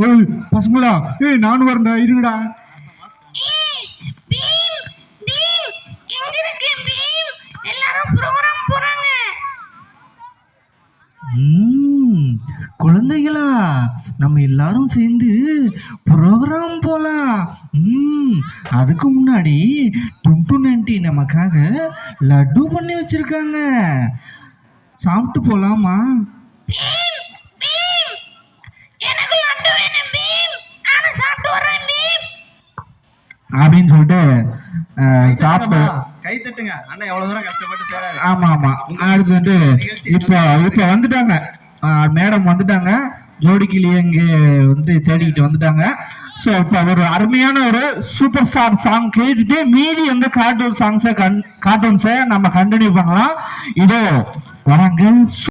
ஏய் பசங்களா, ஏய் நானும் வரேன்டா, இருங்கடா. குழந்தைகளா, நம்ம எல்லாரும் சேர்ந்து ப்ரோக்ராம் போலாம். அதுக்கு முன்னாடி 2019 நமக்காக லட்டு பண்ணி வச்சிருக்காங்க, சாப்பிட்டு போலாமா? அப்படின்னு சொல்லிட்டு சாப்பிட்டு கை தட்டுங்க. அண்ணா எவ்வளவு தூரம் கஷ்டப்பட்டு சேராரு. ஆமா ஆமா. அடுத்து வந்து இப்ப வந்துட்டாங்க, மேடம் வந்துட்டாங்க, ஜோடிக்கிளி இங்கே வந்து தேடிக்கிட்டு வந்துட்டாங்க. ஸோ இப்போ ஒரு அருமையான ஒரு சூப்பர் ஸ்டார் சாங் கேட்டுட்டு மீதி வந்து கார்ட்டூன்ஸை நம்ம கண்டினியூ பண்ணலாம். இதோ வராங்க.